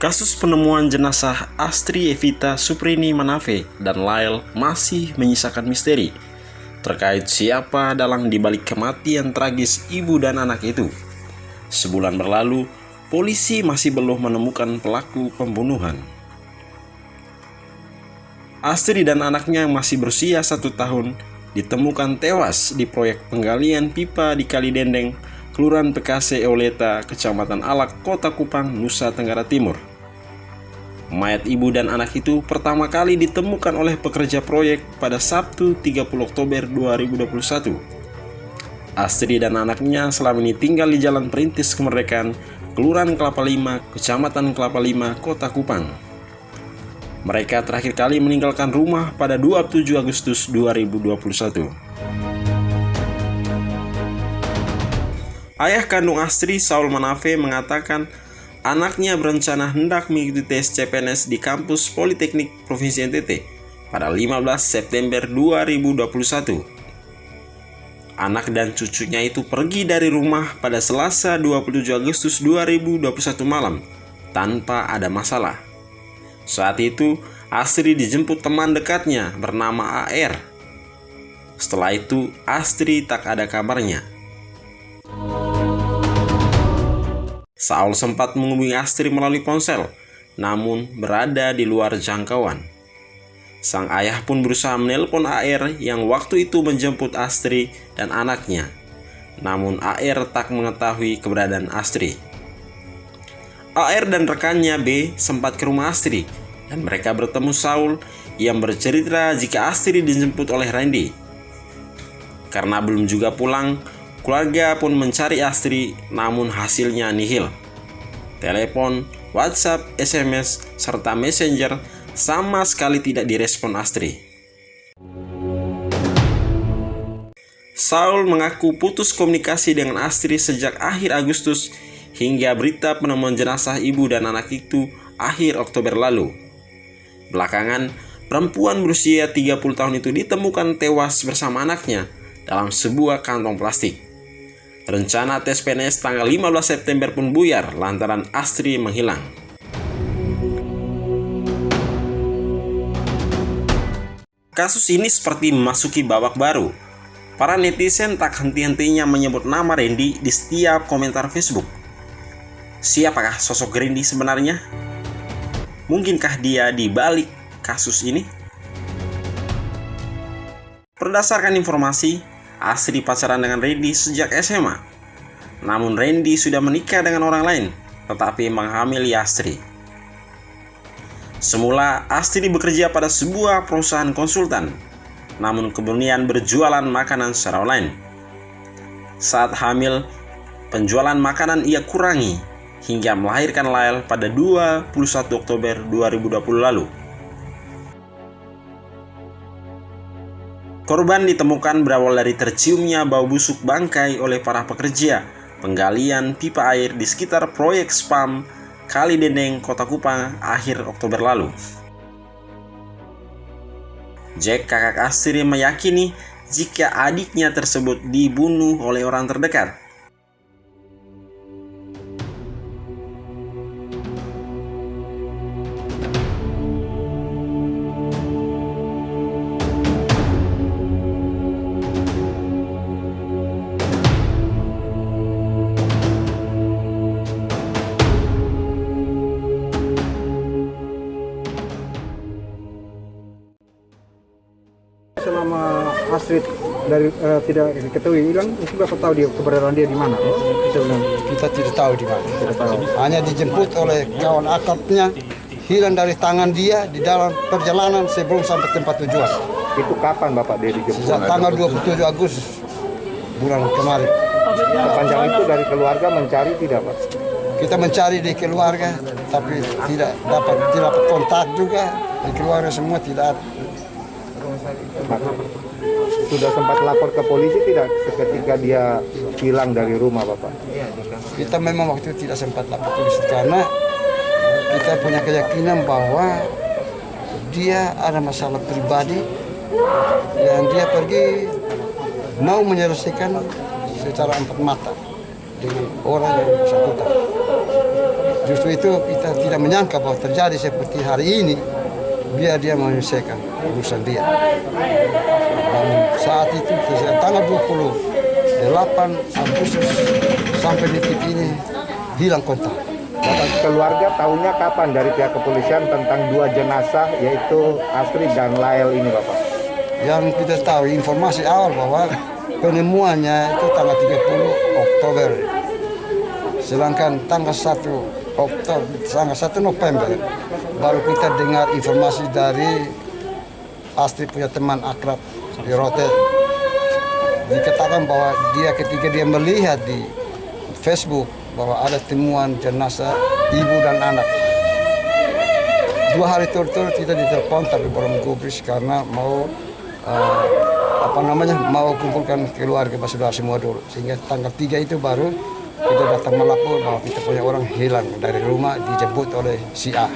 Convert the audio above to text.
Kasus penemuan jenazah Astri Evita Suprini Manafe dan Lael masih menyisakan misteri terkait siapa dalang dibalik kematian tragis ibu dan anak itu. Sebulan berlalu, polisi masih belum menemukan pelaku pembunuhan. Astri dan anaknya yang masih berusia 1 tahun ditemukan tewas di proyek penggalian pipa di Kalidendeng, Kelurahan PKC Euleta, Kecamatan Alak, Kota Kupang, Nusa Tenggara Timur. Mayat ibu dan anak itu pertama kali ditemukan oleh pekerja proyek pada Sabtu 30 Oktober 2021. Astri dan anaknya selama ini tinggal di Jalan Perintis Kemerdekaan, Kelurahan Kelapa Lima, Kecamatan Kelapa Lima, Kota Kupang. Mereka terakhir kali meninggalkan rumah pada 27 Agustus 2021. Ayah kandung Astri, Saul Manafe, mengatakan anaknya berencana hendak mengikuti tes CPNS di kampus Politeknik Provinsi NTT pada 15 September 2021. Anak dan cucunya itu pergi dari rumah pada Selasa 27 Agustus 2021 malam tanpa ada masalah. Saat itu, Astri dijemput teman dekatnya bernama AR. Setelah itu, Astri tak ada kabarnya. Saul sempat menghubungi Astri melalui ponsel, namun berada di luar jangkauan. Sang ayah pun berusaha menelpon AR yang waktu itu menjemput Astri dan anaknya, namun AR tak mengetahui keberadaan Astri. AR dan rekannya B sempat ke rumah Astri dan mereka bertemu Saul yang bercerita jika Astri dijemput oleh Randy. Karena belum juga pulang, keluarga pun mencari Astri, namun hasilnya nihil. Telepon, WhatsApp, SMS, serta Messenger sama sekali tidak direspon Astri. Saul mengaku putus komunikasi dengan Astri sejak akhir Agustus hingga berita penemuan jenazah ibu dan anak itu akhir Oktober lalu. Belakangan, perempuan berusia 30 tahun itu ditemukan tewas bersama anaknya dalam sebuah kantong plastik. Rencana tes PNS tanggal 15 September pun buyar lantaran Astri menghilang. Kasus ini seperti memasuki babak baru. Para netizen tak henti-hentinya menyebut nama Randy di setiap komentar Facebook. Siapakah sosok Randy sebenarnya? Mungkinkah dia di balik kasus ini? Berdasarkan informasi, Astri pacaran dengan Randy sejak SMA. Namun Randy sudah menikah dengan orang lain, tetapi menghamili Astri. Semula Astri bekerja pada sebuah perusahaan konsultan, namun kemudian berjualan makanan secara online. Saat hamil, penjualan makanan ia kurangi hingga melahirkan Lael pada 21 Oktober 2020 lalu. Korban ditemukan berawal dari terciumnya bau busuk bangkai oleh para pekerja penggalian pipa air di sekitar proyek spam Kalidendeng, Kota Kupang akhir Oktober lalu. Jack, kakak Astri, meyakini jika adiknya tersebut dibunuh oleh orang terdekat. Selama Astrid tidak diketahui hilang, itu Bapak tahu dia keberadaan dia di mana? Kita tidak tahu di mana. Tidak tahu. Hanya dijemput oleh kawan akrabnya, hilang dari tangan dia di dalam perjalanan sebelum sampai tempat tujuan. Itu kapan Bapak dia dijemput? Sejak tanggal 27 Agustus bulan kemarin. Sepanjang itu dari keluarga mencari tidak, Pak? Kita mencari di keluarga, tapi tidak dapat kontak juga. Di keluarga semua tidak ada. Sudah sempat lapor ke polisi tidak ketika dia hilang dari rumah Bapak? Kita memang waktu itu tidak sempat lapor polisi karena kita punya keyakinan bahwa dia ada masalah pribadi yang dia pergi mau menyelesaikan secara empat mata dengan orang yang bersangkutan. Justru itu kita tidak menyangka bahwa terjadi seperti hari ini, biar dia menyelesaikan urusan dia. Dan saat itu tanggal 28 Agustus sampai detik ini hilang kontak. Bapak keluarga tahunya kapan dari pihak kepolisian tentang dua jenazah yaitu Astrid dan Lael ini, Bapak? Yang kita tahu informasi awal bahwa penemuannya itu tanggal 30 Oktober. Sedangkan tanggal 1 November baru kita dengar informasi dari Astrid punya teman akrab di Rote. Dikatakan bahwa ketika dia melihat di Facebook bahwa ada temuan jenazah ibu dan anak. 2 hari turut-turut kita ditelepon tapi belum gubris karena mau mau kumpulkan keluarga saudara semua dulu. Sehingga tanggal 3 itu baru kita datang melapor bahwa kita punya orang hilang dari rumah dijemput oleh si A.